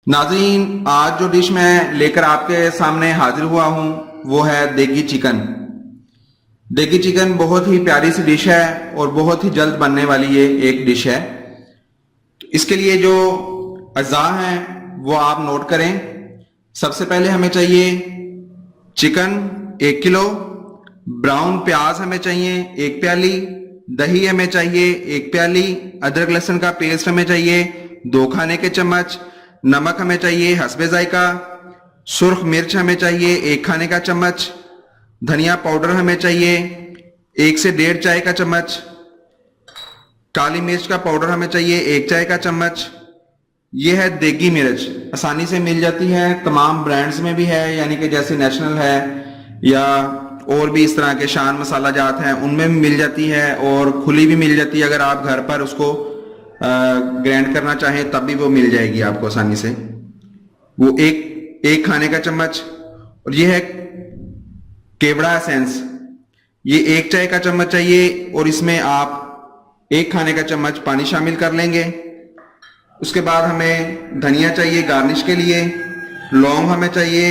नाज़रीन, आज जो डिश मैं लेकर आपके सामने हाजिर हुआ हूं वो है देगी चिकन। देगी चिकन बहुत ही प्यारी सी डिश है और बहुत ही जल्द बनने वाली ये एक डिश है। तो इसके लिए जो अज़ा हैं वो आप नोट करें। सबसे पहले हमें चाहिए चिकन 1 किलो, ब्राउन प्याज हमें चाहिए 1 प्याली, दही हमें चाहिए 1 प्याली, अदरक लहसुन का पेस्ट हमें चाहिए 2 खाने के चम्मच, नमक हमें चाहिए हस्बे जायका, सुर्ख मिर्च हमें चाहिए 1 खाने का चम्मच, धनिया पाउडर हमें चाहिए 1 से 1.5 चाय का चम्मच, काली मिर्च का पाउडर हमें चाहिए 1 चाय का चम्मच। यह है देगी मिर्च, आसानी से मिल जाती है, तमाम ब्रांड्स में भी है, यानी कि जैसे नेशनल है या और भी इस तरह के शान मसाला जात हैं उनमें भी मिल जाती है और खुली भी मिल जाती है। अगर आप घर पर उसको ग्राइंड करना चाहें तब भी वो मिल जाएगी आपको आसानी से। वो एक खाने का चम्मच। और ये है केवड़ा एसेंस, ये 1 चाय का चम्मच चाहिए और इसमें आप 1 खाने का चम्मच पानी शामिल कर लेंगे। उसके बाद हमें धनिया चाहिए गार्निश के लिए, लौंग हमें चाहिए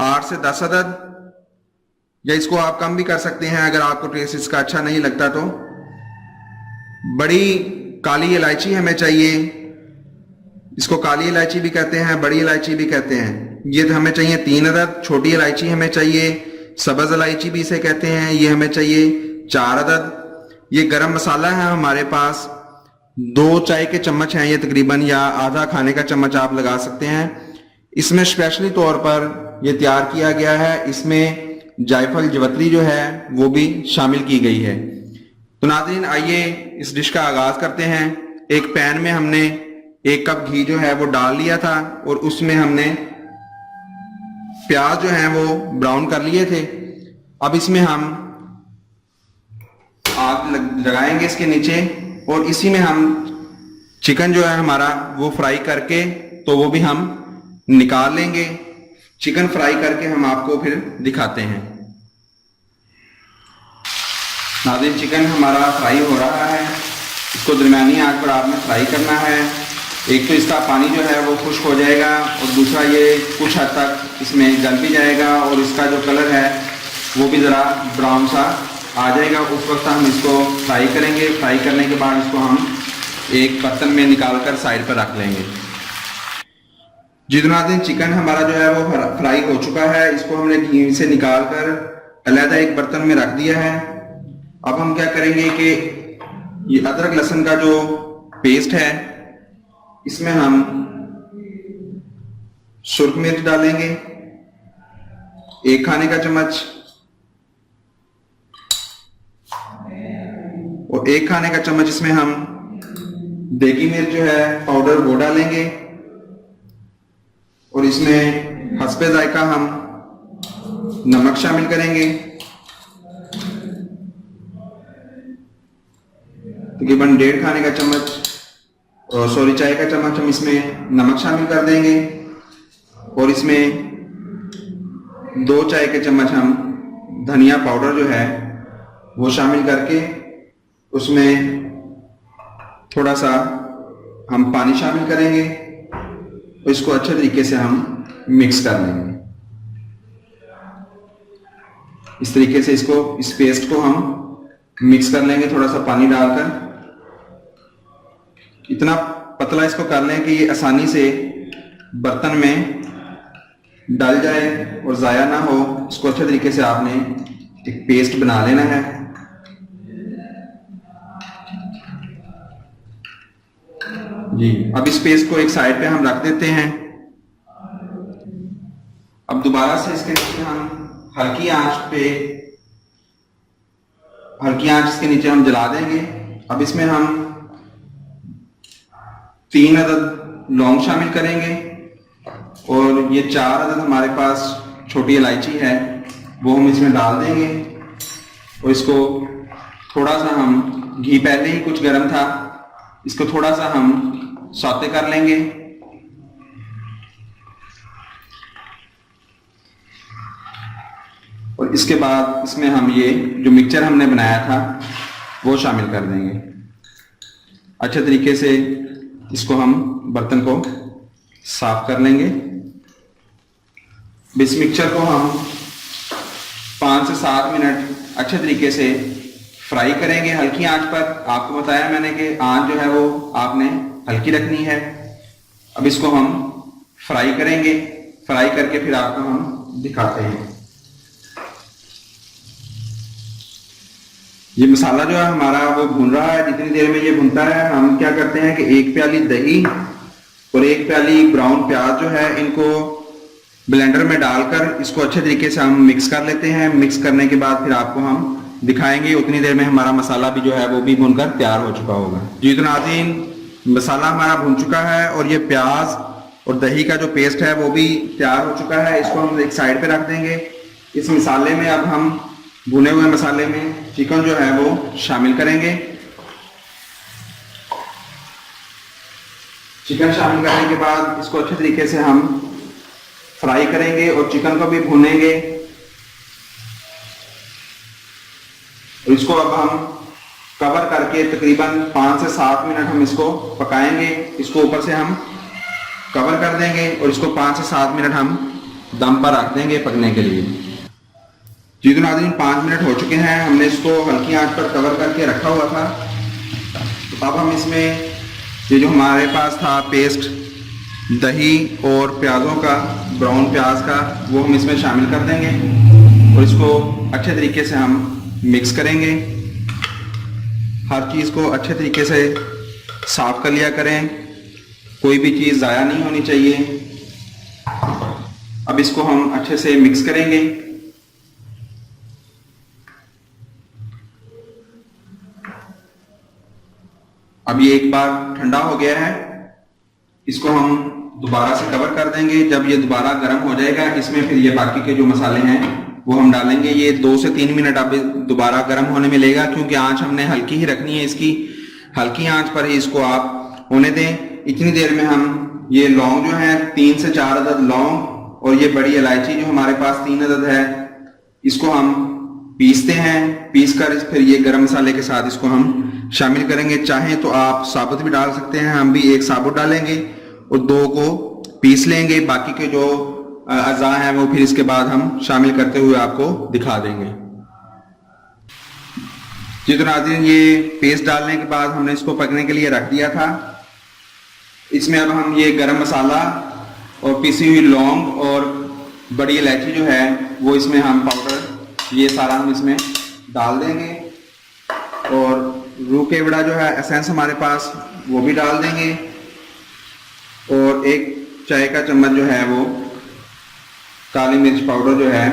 8 से 10 अदद, या इसको आप कम भी कर सकते हैं अगर आपको टेस्ट इसका अच्छा नहीं लगता तो। बड़ी काली इलायची हमें चाहिए, इसको काली इलायची भी कहते हैं, बड़ी इलायची भी कहते हैं। ये हमें चाहिए 3 अदद। छोटी इलायची हमें चाहिए, सब्ज इलायची भी इसे कहते हैं, ये हमें चाहिए 4 अदद। ये गरम मसाला है हमारे पास 2 चाय के चम्मच हैं ये तकरीबन, या आधा खाने का चम्मच आप लगा सकते हैं। इसमें स्पेशली तौर पर यह तैयार किया गया है, इसमें जायफल जवत्री जो है वो भी शामिल की गई है। तो नाज़रीन, आइए इस डिश का आगाज करते हैं। एक पैन में हमने 1 कप घी जो है वो डाल लिया था और उसमें हमने प्याज जो है वो ब्राउन कर लिए थे। अब इसमें हम आग लगाएंगे इसके नीचे और इसी में हम चिकन जो है हमारा वो फ्राई करके तो वो भी हम निकाल लेंगे। चिकन फ्राई करके हम आपको फिर दिखाते हैं। नाज़रीन, चिकन हमारा फ्राई हो रहा है, इसको दरमियानी आंच पर आपने फ्राई करना है। एक तो इसका पानी जो है वो खुश्क हो जाएगा और दूसरा ये कुछ हद तक इसमें गल भी जाएगा और इसका जो कलर है वो भी ज़रा ब्राउन सा आ जाएगा। उस वक्त हम इसको फ्राई करेंगे। फ्राई करने के बाद इसको हम एक बर्तन में निकाल कर साइड पर रख लेंगे। जी तो नाज़रीन, चिकन हमारा जो है वो फ्राई हो चुका है, इसको हमने घी से निकाल कर अलहदा एक बर्तन में रख दिया है। अब हम क्या करेंगे कि ये अदरक लहसुन का जो पेस्ट है इसमें हम सुर्ख मिर्च डालेंगे 1 खाने का चम्मच और 1 खाने का चम्मच इसमें हम देगी मिर्च जो है पाउडर वो डालेंगे और इसमें हस्बे जायका हम नमक शामिल करेंगे। तकरीबन 1.5 खाने का चम्मच और चाय का चम्मच हम इसमें नमक शामिल कर देंगे और इसमें 2 चाय के चम्मच हम धनिया पाउडर जो है वो शामिल करके उसमें थोड़ा सा हम पानी शामिल करेंगे और इसको अच्छे तरीके से हम मिक्स कर लेंगे। इस तरीके से इस पेस्ट को हम मिक्स कर लेंगे थोड़ा सा पानी डालकर। इतना पतला इसको कर लें कि ये आसानी से बर्तन में डल जाए और ज़ाया ना हो। इसको अच्छे तरीके से आपने एक पेस्ट बना लेना है। जी, अब इस पेस्ट को एक साइड पे हम रख देते हैं। अब दोबारा से इसके नीचे हम हल्की आंच इसके नीचे हम जला देंगे। अब इसमें हम 3 अदद लौंग शामिल करेंगे और ये 4 अदद हमारे पास छोटी इलायची है वो हम इसमें डाल देंगे और इसको थोड़ा सा हम घी पहले ही कुछ गर्म था, इसको थोड़ा सा हम सौते कर लेंगे। और इसके बाद इसमें हम ये जो मिक्सचर हमने बनाया था वो शामिल कर देंगे। अच्छे तरीके से इसको हम बर्तन को साफ कर लेंगे। इस मिक्सचर को हम 5 से 7 मिनट अच्छे तरीके से फ्राई करेंगे हल्की आंच पर। आपको बताया मैंने कि आंच जो है वो आपने हल्की रखनी है। अब इसको हम फ्राई करेंगे, फ्राई करके फिर आपको हम दिखाते हैं। ये मसाला जो है हमारा वो भून रहा है। जितनी देर में ये भुनता है हम क्या करते हैं कि 1 प्याली दही और 1 प्याली ब्राउन प्याज जो है इनको ब्लेंडर में डालकर इसको अच्छे तरीके से हम मिक्स कर लेते हैं। मिक्स करने के बाद फिर आपको हम दिखाएंगे। उतनी देर में हमारा मसाला भी जो है वो भी भुनकर तैयार हो चुका होगा। जी तो नाज़रीन, मसाला हमारा भुन चुका है और ये प्याज और दही का जो पेस्ट है वो भी तैयार हो चुका है। इसको हम एक साइड पे रख देंगे। इस मसाले में अब हम भुने हुए मसाले में चिकन जो है वो शामिल करेंगे। चिकन शामिल करने के बाद इसको अच्छे तरीके से हम फ्राई करेंगे और चिकन को भी भूनेंगे। और इसको अब हम कवर करके तकरीबन 5 से 7 मिनट हम इसको पकाएंगे। इसको ऊपर से हम कवर कर देंगे और इसको 5 से 7 मिनट हम दम पर रख देंगे पकने के लिए। जी तो नाज़रीन, 5 मिनट हो चुके हैं। हमने इसको हल्की आंच पर कवर करके रखा हुआ था। तो अब हम इसमें ये जो हमारे पास था पेस्ट दही और प्याज़ों का, ब्राउन प्याज का, वो हम इसमें शामिल कर देंगे और इसको अच्छे तरीके से हम मिक्स करेंगे। हर चीज़ को अच्छे तरीके से साफ कर लिया करें, कोई भी चीज़ ज़ाया नहीं होनी चाहिए। अब इसको हम अच्छे से मिक्स करेंगे। अब ये एक बार ठंडा हो गया है, इसको हम दोबारा से कवर कर देंगे। जब ये दोबारा गर्म हो जाएगा इसमें फिर ये बाकी के जो मसाले हैं वो हम डालेंगे। ये 2 से 3 मिनट अब दोबारा गर्म होने में लेगा, क्योंकि आंच हमने हल्की ही रखनी है इसकी। हल्की आंच पर ही इसको आप होने दें। इतनी देर में हम ये लौंग जो है 3 से 4 अदद लौंग और ये बड़ी इलायची जो हमारे पास 3 अदद है, इसको हम पीसते हैं। पीस कर फिर ये गरम मसाले के साथ इसको हम शामिल करेंगे। चाहें तो आप साबुत भी डाल सकते हैं, हम भी 1 साबुत डालेंगे और 2 को पीस लेंगे। बाकी के जो अज़ा हैं वो फिर इसके बाद हम शामिल करते हुए आपको दिखा देंगे। जी तो नाज़रीन, ये पेस्ट डालने के बाद हमने इसको पकने के लिए रख दिया था। इसमें अब हम ये गरम मसाला और पीसी हुई लौंग और बड़ी इलायची जो है वो इसमें हम पाउडर ये सारा हम इसमें डाल देंगे और रूह के वड़ा जो है एसेंस हमारे पास वो भी डाल देंगे और 1 चाय का चम्मच जो है वो काली मिर्च पाउडर जो है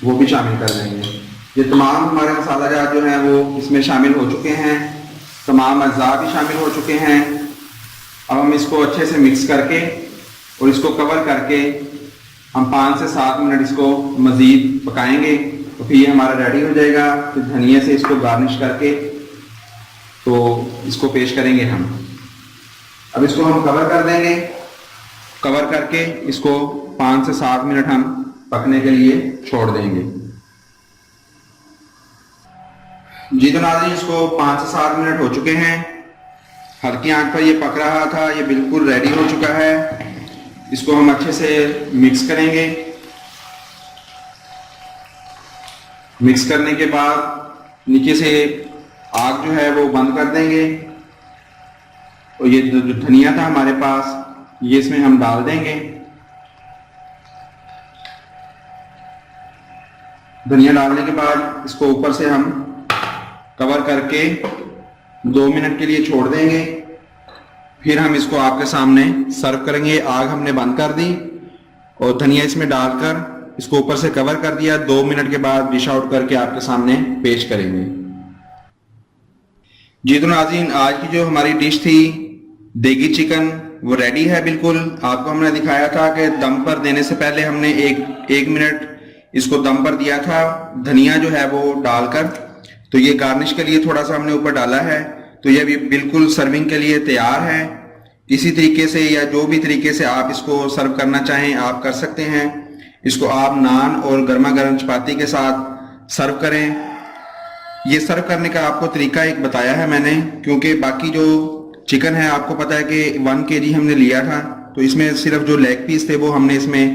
वो भी शामिल कर देंगे। ये तमाम हमारे मसाला जात जो हैं वो इसमें शामिल हो चुके हैं, तमाम अज़ा भी शामिल हो चुके हैं। अब हम इसको अच्छे से मिक्स करके और इसको कवर करके हम 5 से 7 मिनट इसको मज़ीद पकाएंगे। तो फिर ये हमारा रेडी हो जाएगा। फिर धनिया से इसको गार्निश करके तो इसको पेश करेंगे हम। अब इसको हम कवर कर देंगे। कवर करके इसको 5 से 7 मिनट हम पकने के लिए छोड़ देंगे। जी तो नाज़रीन, इसको 5 से 7 मिनट हो चुके हैं। हल्की आंच पर ये पक रहा था, ये बिल्कुल रेडी हो चुका है। इसको हम अच्छे से मिक्स करेंगे। मिक्स करने के बाद नीचे से आग जो है वो बंद कर देंगे और ये जो धनिया था हमारे पास ये इसमें हम डाल देंगे। धनिया डालने के बाद इसको ऊपर से हम कवर करके 2 मिनट के लिए छोड़ देंगे। फिर हम इसको आपके सामने सर्व करेंगे। आग हमने बंद कर दी और धनिया इसमें डालकर इसको ऊपर से कवर कर दिया। 2 मिनट के बाद डिश आउट करके आपके सामने पेश करेंगे। जी तो नाज़रीन, आज की जो हमारी डिश थी देगी चिकन वो रेडी है बिल्कुल। आपको हमने दिखाया था कि दम पर देने से पहले हमने एक मिनट इसको दम पर दिया था धनिया जो है वो डालकर। तो ये गार्निश के लिए थोड़ा सा हमने ऊपर डाला है। तो ये भी बिल्कुल सर्विंग के लिए तैयार है। इसी तरीके से या जो भी तरीके से आप इसको सर्व करना चाहें आप कर सकते हैं। इसको आप नान और गर्मा गर्म चपाती के साथ सर्व करें। ये सर्व करने का आपको तरीका एक बताया है मैंने, क्योंकि बाकी जो चिकन है आपको पता है कि 1 kg हमने लिया था तो इसमें सिर्फ जो लेग पीस थे वो हमने इसमें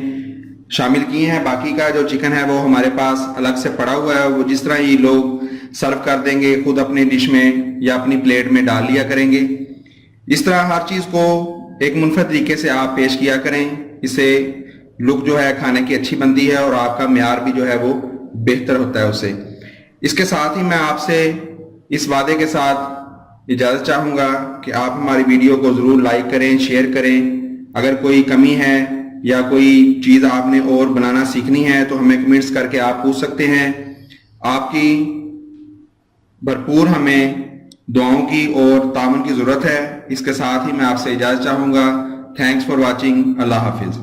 शामिल किए हैं, बाकी का जो चिकन है वो हमारे पास अलग से पड़ा हुआ है। वो जिस तरह ही लोग सर्व कर देंगे खुद अपनी डिश में या अपनी प्लेट में डाल लिया करेंगे। इस तरह हर चीज को एक मुनफरद तरीके से आप पेश किया करें, इससे लुक जो है खाने की अच्छी बनती है और आपका म्यार भी जो है वो बेहतर होता है उससे। इसके साथ ही मैं आपसे इस वादे के साथ इजाजत चाहूंगा कि आप हमारी वीडियो को जरूर लाइक करें, शेयर करें। अगर कोई कमी है या कोई चीज आपने और बनाना सीखनी है तो हमें कमेंट्स करके आप पूछ सकते हैं। आपकी भरपूर हमें दुआओं की और ताउन की जरूरत है। इसके साथ ही मैं आपसे इजाजत चाहूंगा। Thanks for watching. Allah Hafiz.